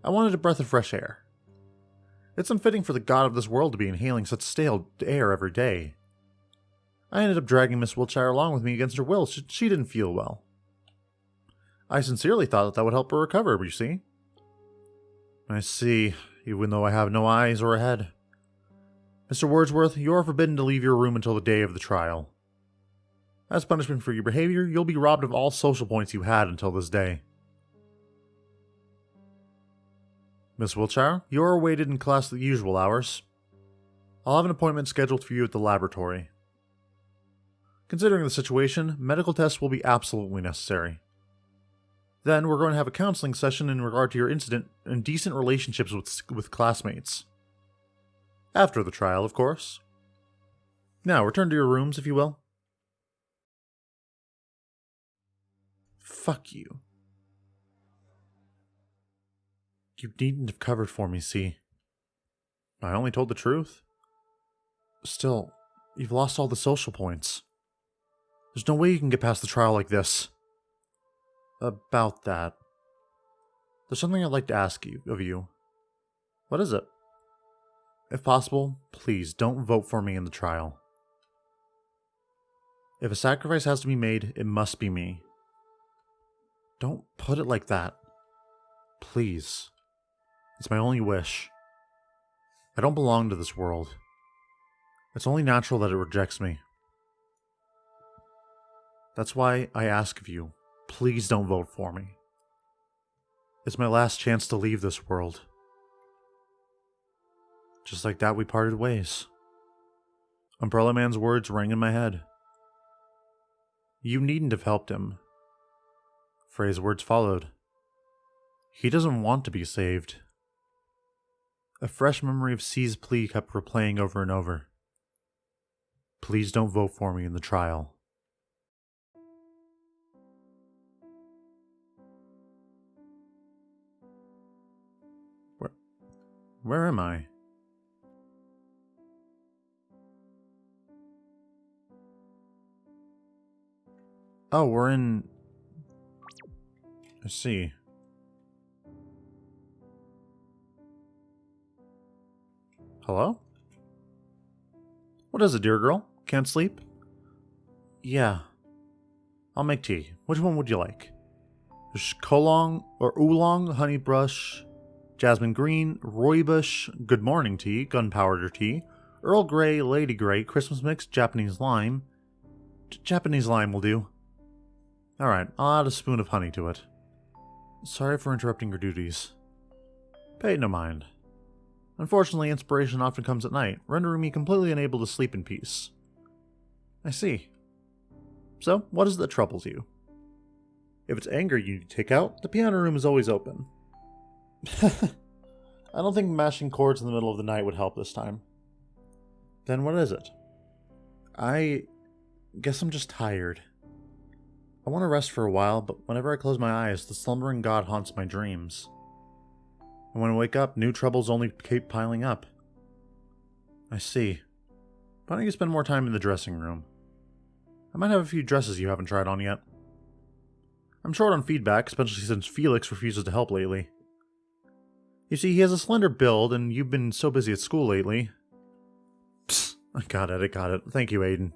I wanted a breath of fresh air. It's unfitting for the god of this world to be inhaling such stale air every day. I ended up dragging Miss Wiltshire along with me against her will. She didn't feel well. I sincerely thought that would help her recover, you see. I see, even though I have no eyes or a head. Mr. Wordsworth, you are forbidden to leave your room until the day of the trial. As punishment for your behavior, you'll be robbed of all social points you had until this day. Miss Wiltshire, you are awaited in class at the usual hours. I'll have an appointment scheduled for you at the laboratory. Considering the situation, medical tests will be absolutely necessary. Then we're going to have a counseling session in regard to your incident and decent relationships with classmates. After the trial, of course. Now, return to your rooms, if you will. Fuck you. You needn't have covered for me, see? I only told the truth. Still, you've lost all the social points. There's no way you can get past the trial like this. About that. There's something I'd like to ask of you. What is it? If possible, please don't vote for me in the trial. If a sacrifice has to be made, it must be me. Don't put it like that. Please. It's my only wish. I don't belong to this world. It's only natural that it rejects me. That's why I ask of you, please don't vote for me. It's my last chance to leave this world. Just like that, we parted ways. Umbrella Man's words rang in my head. You needn't have helped him. Frey's words followed. He doesn't want to be saved. A fresh memory of C's plea kept replaying over and over. Please don't vote for me in the trial. Where am I? Oh, we're in... I see. Hello? What is it, dear girl? Can't sleep? Yeah. I'll make tea. Which one would you like? There's Kolong or Oolong, honey brush, jasmine green, rooibos, good morning tea, gunpowder tea, Earl Grey, Lady Grey, Christmas mix, Japanese lime. Japanese lime will do. Alright, I'll add a spoon of honey to it. Sorry for interrupting your duties. Pay it no mind. Unfortunately, inspiration often comes at night, rendering me completely unable to sleep in peace. I see. So, what is it that troubles you? If it's anger you need to take out, the piano room is always open. I don't think mashing chords in the middle of the night would help this time. Then what is it? I guess I'm just tired. I want to rest for a while, but whenever I close my eyes, the slumbering god haunts my dreams. And when I wake up, new troubles only keep piling up. I see. Why don't you spend more time in the dressing room? I might have a few dresses you haven't tried on yet. I'm short on feedback, especially since Felix refuses to help lately. You see, he has a slender build, and you've been so busy at school lately. Psst, I got it. Thank you, Aiden.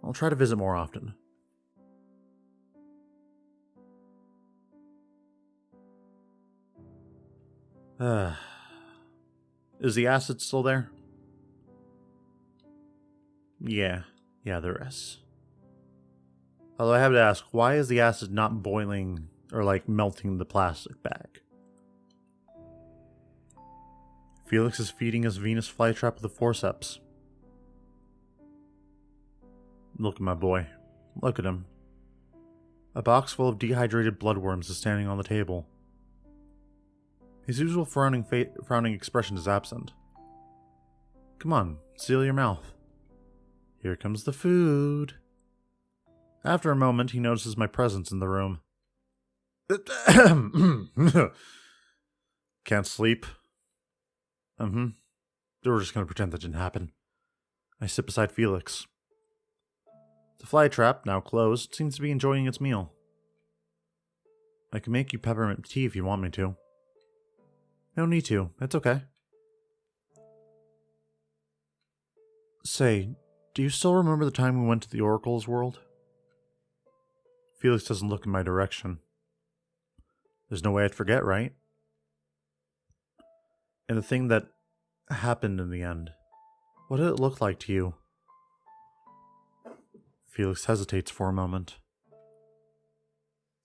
I'll try to visit more often. Is the acid still there? Yeah, there is. Although I have to ask, why is the acid not boiling or like melting the plastic bag? Felix is feeding his Venus flytrap with a forceps. Look at my boy. Look at him. A box full of dehydrated bloodworms is standing on the table. His usual frowning expression is absent. Come on, seal your mouth. Here comes the food. After a moment, he notices my presence in the room. Can't sleep? We're just gonna pretend that didn't happen. I sit beside Felix. The flytrap, now closed, seems to be enjoying its meal. I can make you peppermint tea if you want me to. No need to. It's okay. Say, do you still remember the time we went to the Oracle's world? Felix doesn't look in my direction. There's no way I'd forget, right? And the thing that happened in the end, what did it look like to you? Felix hesitates for a moment.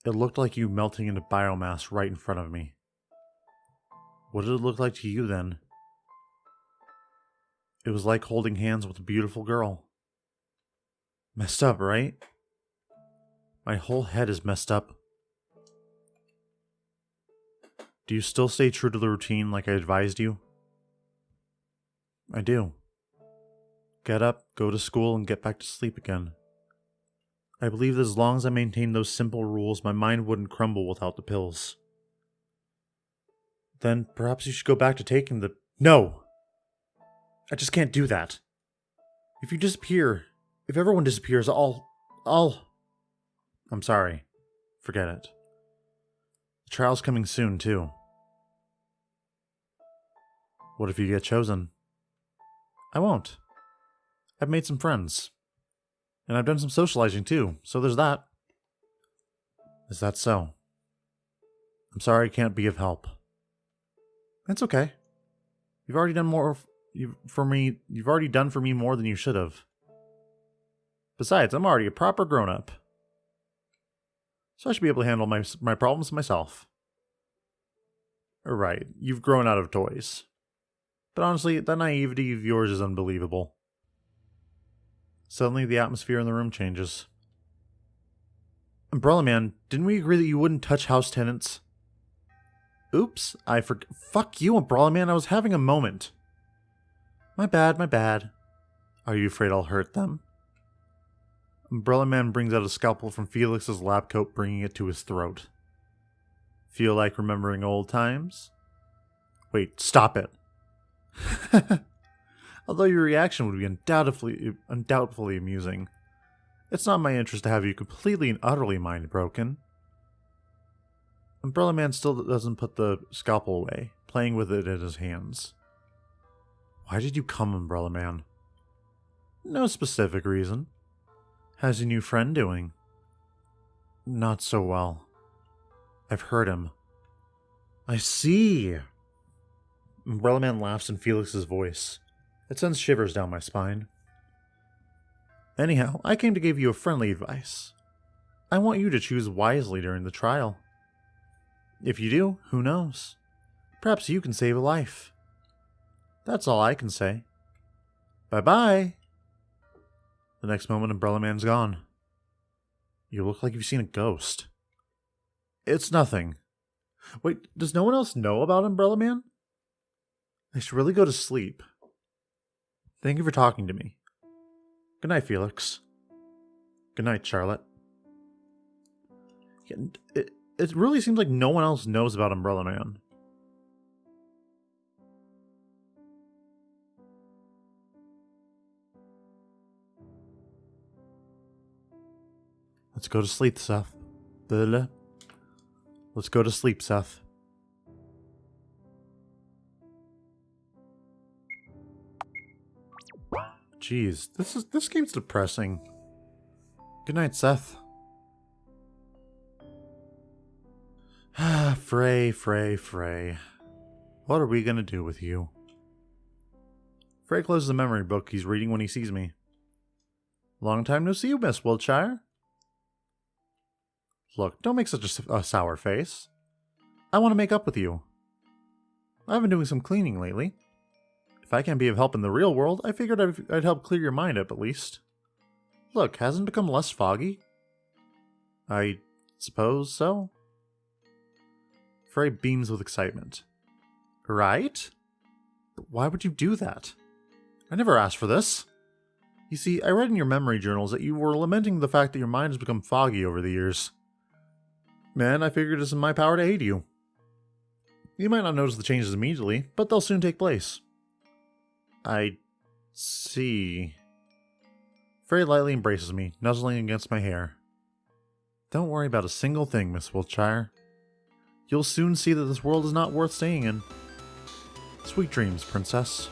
It looked like you melting into biomass right in front of me. What did it look like to you then? It was like holding hands with a beautiful girl. Messed up, right? My whole head is messed up. Do you still stay true to the routine like I advised you? I do. Get up, go to school, and get back to sleep again. I believe that as long as I maintain those simple rules, my mind wouldn't crumble without the pills. Then perhaps you should go back to taking the... No! I just can't do that. If you disappear, if everyone disappears, I'm sorry. Forget it. The trial's coming soon, too. What if you get chosen? I won't. I've made some friends. And I've done some socializing too, so there's that. Is that so? I'm sorry I can't be of help. That's okay. You've already done for me more than you should have. Besides, I'm already a proper grown-up. So I should be able to handle my problems myself. Right, you've grown out of toys. But honestly, that naivety of yours is unbelievable. Suddenly, the atmosphere in the room changes. Umbrella Man, didn't we agree that you wouldn't touch house tenants? Oops, I forgot. Fuck you, Umbrella Man, I was having a moment. My bad. Are you afraid I'll hurt them? Umbrella Man brings out a scalpel from Felix's lab coat, bringing it to his throat. Feel like remembering old times? Wait, stop it. Although your reaction would be undoubtedly amusing, it's not my interest to have you completely and utterly mind-broken. Umbrella Man still doesn't put the scalpel away, playing with it in his hands. Why did you come, Umbrella Man? No specific reason. How's your new friend doing? Not so well. I've heard him. I see. Umbrella Man laughs in Felix's voice. It sends shivers down my spine. Anyhow, I came to give you a friendly advice. I want you to choose wisely during the trial. If you do, who knows? Perhaps you can save a life. That's all I can say. Bye-bye! The next moment, Umbrella Man's gone. You look like you've seen a ghost. It's nothing. Wait, does no one else know about Umbrella Man? I should really go to sleep. Thank you for talking to me. Good night, Felix. Good night, Charlotte. It really seems like no one else knows about Umbrella Man. Let's go to sleep, Seth. Let's go to sleep, Seth. Jeez, this game's depressing. Good night, Seth. Frey. What are we gonna do with you? Frey closes the memory book he's reading when he sees me. Long time no see you, Miss Wiltshire. Look, don't make such a sour face. I want to make up with you. I've been doing some cleaning lately. If I can't be of help in the real world, I figured I'd help clear your mind up at least. Look, hasn't it become less foggy? I suppose so. Frey beams with excitement. Right? But why would you do that? I never asked for this. You see, I read in your memory journals that you were lamenting the fact that your mind has become foggy over the years. Man, I figured it's in my power to aid you. You might not notice the changes immediately, but they'll soon take place. I see. Frey lightly embraces me, nuzzling against my hair. Don't worry about a single thing, Miss Wiltshire. You'll soon see that this world is not worth staying in. Sweet dreams, Princess.